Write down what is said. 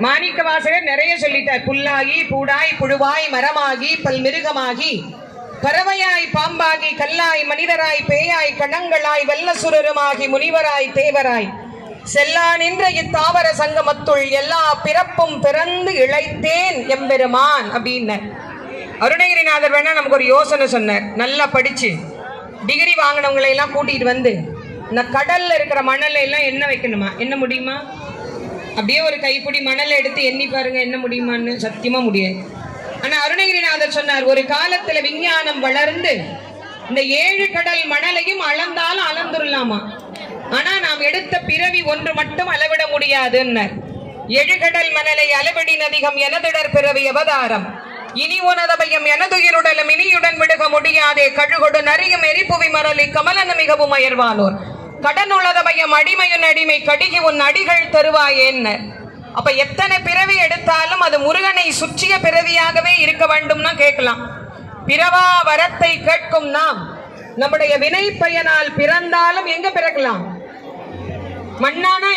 மாணிக்க வாசகர் நிறைய சொல்லிட்டார். புல்லாகி பூடாய் புழுவாய் மரமாகி பல்மிருகமாகி பறவையாய் பாம்பாகி கல்லாய் மனிதராய் பேயாய் கணங்களாய் வல்லசுரருமாகி முனிவராய் தேவராய் செல்லா நின்ற இத்தாவர சங்கமத்துள் எல்லா பிறப்பும் பிறந்து இழைத்தேன் எம்பெருமான் அப்படின்னு அருணகிரிநாதர் வேணா நமக்கு ஒரு யோசனை சொன்னார். நல்லா படிச்சு டிகிரி வாங்கினவங்களை எல்லாம் கூட்டிட்டு வந்து இந்த கடல்ல இருக்கிற மணலை எல்லாம் என்ன வைக்கணுமா, என்ன முடியுமா? அப்படியே ஒரு கைப்பிடி மணலை எடுத்து எண்ணி பாருங்க, என்ன முடியுமான்னு. சத்தியமா முடியாது. ஆனா அருணகிரிநாதர் சொன்னார், ஒரு காலத்துல விஞ்ஞானம் வளர்ந்து இந்த 7 கடல் மணலையும் அளந்தாலும் அளந்துடலாமா, ஆனா நாம் எடுத்த பிறவி ஒன்று மட்டும் அளவிட முடியாதுன்னார். 7 கடல் மணலை அளவிடின் அதிகம் எனதிடர் பிறவி அவதாரம் இனி உனதபயம் எனதுயிருடலும் இனியுடன் விடுக முடியாதே கழுகொடு நரியும் எரிப்புவி மரலி கமலன மிகவும் அயர்வானோர் கடனுள்ளத பயம் அடிமையுன் அடிமை கடிகி உன் அடிகள் தருவாயேன்னு. அப்ப எத்தனை பிறவி எடுத்தாலும் அது முருகனை சுற்றிய பிறவியாகவே இருக்க வேண்டும்னா கேட்கலாம். பிறவா வரத்தை கேட்கும் நாம் நம்முடைய வினை பயனால் பிறந்தாலும் எங்க பிறக்கலாம்? மண்ணானா